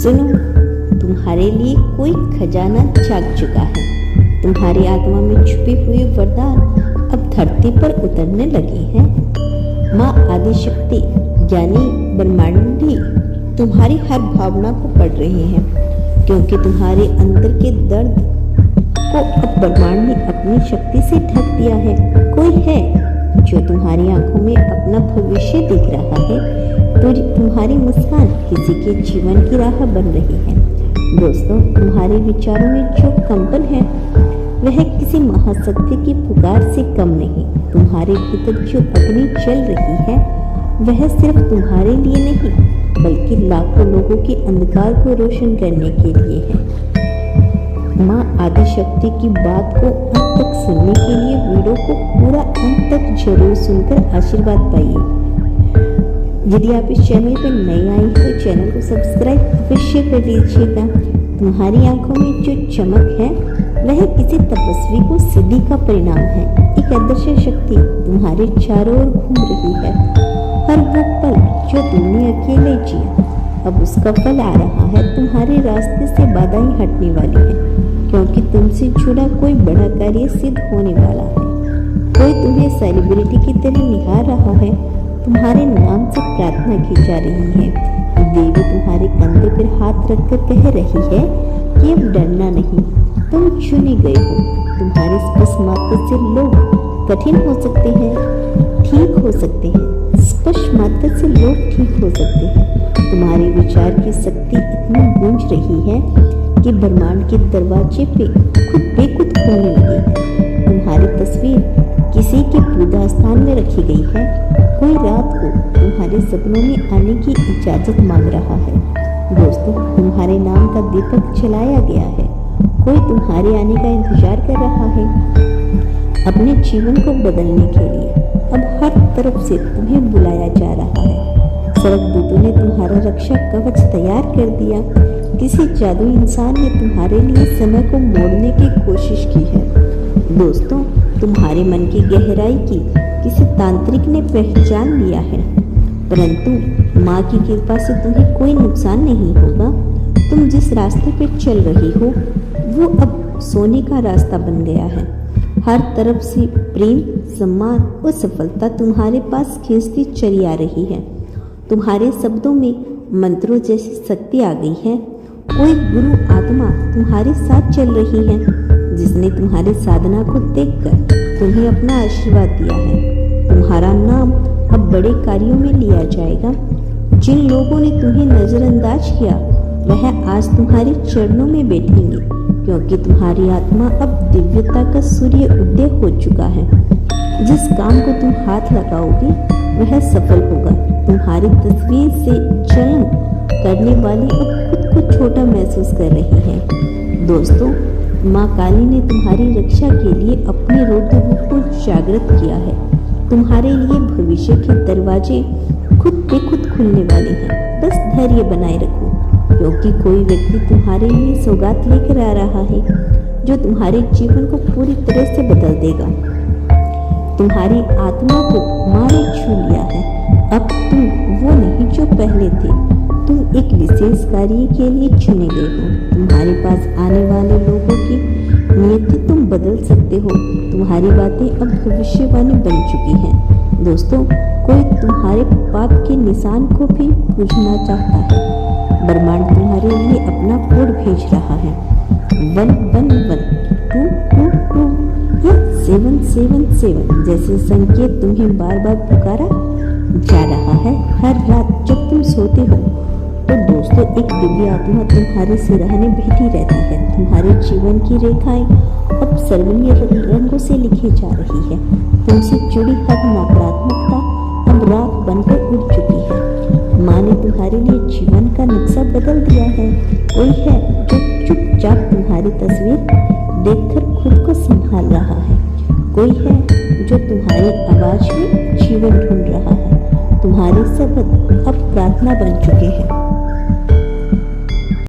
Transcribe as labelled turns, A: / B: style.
A: सुनो, तुम्हारे लिए कोई खजाना जाग चुका है। तुम्हारी आत्मा में छुपे हुए वरदान अब धरती पर उतरने लगे हैं। माँ आदिशक्ति यानी ब्रह्मांडी तुम्हारी हर भावना को पढ़ रहे हैं, क्योंकि तुम्हारे अंदर के दर्द को अब ब्रह्मांड ने अपनी शक्ति से ढक दिया है। कोई है जो तुम्हारी आंखों में अपना भविष्य दिख रहा है, तो तुम्हारी मुस्कान किसी के जीवन की राह बन रही है। दोस्तों, तुम्हारे विचारों में जो कंपन है वह किसी महाशक्ति की पुकार से कम नहीं। तुम्हारे भीतर जो अग्नि जल रही है वह सिर्फ तुम्हारे लिए नहीं, बल्कि लाखों लोगों के अंधकार को रोशन करने के लिए है। माँ आदिशक्ति की बात को अंत तक सुनने के लिए वीडियो को पूरा अंत तक जरूर सुनकर आशीर्वाद पाइए। यदि आप इस चैनल पर नए आए हैं तो चैनल को सब्सक्राइब अवश्य कर लीजिएगा। तुम्हारी आंखों में जो चमक है वह किसी तपस्वी को सिद्धि का परिणाम है। एक अदृश्य शक्ति तुम्हारे चारों ओर घूम रही है। हर वो पल जो तुमने अकेले जिया, अब उसका फल आ रहा है। तुम्हारे रास्ते से बाधाएं हटने वाली है, क्योंकि तुमसे जुड़ा कोई बड़ा कार्य सिद्ध होने वाला है। कोई तुम्हें सेलिब्रिटी की तरह निहार रहा है। तुम्हारे नाम से प्रार्थना की जा रही है। देवी तुम्हारे कंधे पर हाथ रखकर कह रही है कि अब डरना नहीं, तुम चुने गए हो। तुम्हारे स्पर्श मात्र से लोग कठिन हो सकते हैं, ठीक हो सकते हैं। स्पर्श मात्र से लोग ठीक हो सकते हैं। तुम्हारे विचार की शक्ति इतनी गूंज रही है कि ब्रह्मांड के दरवाजे पे खुद बेखुद खुलने लगी है। तुम्हारी तस्वीर किसी के पूजा स्थान में रखी गई है। कोई रात को तुम्हारे सपनों में आने की इजाजत मांग रहा है। दोस्तों, तुम्हारे नाम का दीपक जलाया गया है। कोई तुम्हारे आने का इंतजार कर रहा है अपने जीवन को बदलने के लिए। अब हर तरफ से तुम्हें बुलाया जा रहा है। स्वर्गदूतों ने तुम्हारा रक्षा कवच तैयार कर दिया। किसी जादू इंसान ने तुम्हारे लिए समय को मोड़ने की कोशिश की है। दोस्तों, तुम्हारे मन की गहराई की किसी तांत्रिक ने पहचान लिया है, परंतु माँ की कृपा से तुम्हें कोई नुकसान नहीं होगा। तुम जिस रास्ते पर चल रही हो वो अब सोने का रास्ता बन गया है। हर तरफ से प्रेम, सम्मान और सफलता तुम्हारे पास खींचती चली आ रही है। तुम्हारे शब्दों में मंत्रों जैसी शक्ति आ गई है। कोई गुरु आत्मा तुम्हारे साथ चल रही है, जिसने तुम्हारी साधना को देखकर तुम्हें अपना आशीर्वाद दिया है। तुम्हारा नाम अब बड़े कार्यों में लिया जाएगा। जिन लोगों ने तुम्हें नजरअंदाज किया वह आज तुम्हारे चरणों में बैठेंगे, क्योंकि तुम्हारी आत्मा अब दिव्यता का सूर्य उदय हो चुका है। जिस काम को तुम हाथ लगाओगे वह सफल होगा। तुम्हारी तस्वीर से जलन करने वाली अब खुद को छोटा महसूस कर रही है। दोस्तों, माँ काली ने तुम्हारी रक्षा के लिए अपने रौद्र रूप को जागृत किया है। तुम्हारे लिए भविष्य के दरवाजे खुद पे खुद खुलने वाले हैं। बस धैर्य बनाए रखो, क्योंकि कोई व्यक्ति तुम्हारे लिए सौगात लेकर आ रहा है जो तुम्हारे जीवन को पूरी तरह से बदल देगा। तुम्हारी आत्मा को माँ ने छू लिया है। अब तुम वो नहीं जो पहले थे। तुम एक विशेष कार्य के लिए चुने गए हो। तुम्हारे पास आने वाले लोगों की नियति तुम बदल सकते हो। तुम्हारी बातें अब भविष्यवाणी बन चुकी हैं। दोस्तों, कोई तुम्हारे पाप के निशान को भी पूछना चाहता है। ब्रह्मांड तुम्हारे लिए अपना कोड भेज रहा है। 111 222 या 777 जैसे संकेत तुम्हें बार बार पुकारा जा रहा है। हर रात जब तुम सोते हो तो दोस्तों, एक दिव्य आत्मा तुम्हारे सिरहाने बैठी रहती है। तुम्हारे जीवन की रेखाएं अब सर्वनीय रंगों से लिखी जा रही है। तुमसे जुड़ी हर नकारात्मकता अब राख बनकर उड़ चुकी है। माँ ने तुम्हारे लिए जीवन का नक्शा बदल दिया है। कोई है जो चुपचाप तुम्हारी तस्वीर देखकर खुद को संभाल रहा है। कोई है जो तुम्हारी आवाज में जीवन ढूंढ रहा है। तुम्हारे शब्द अब प्रार्थना बन चुके हैं।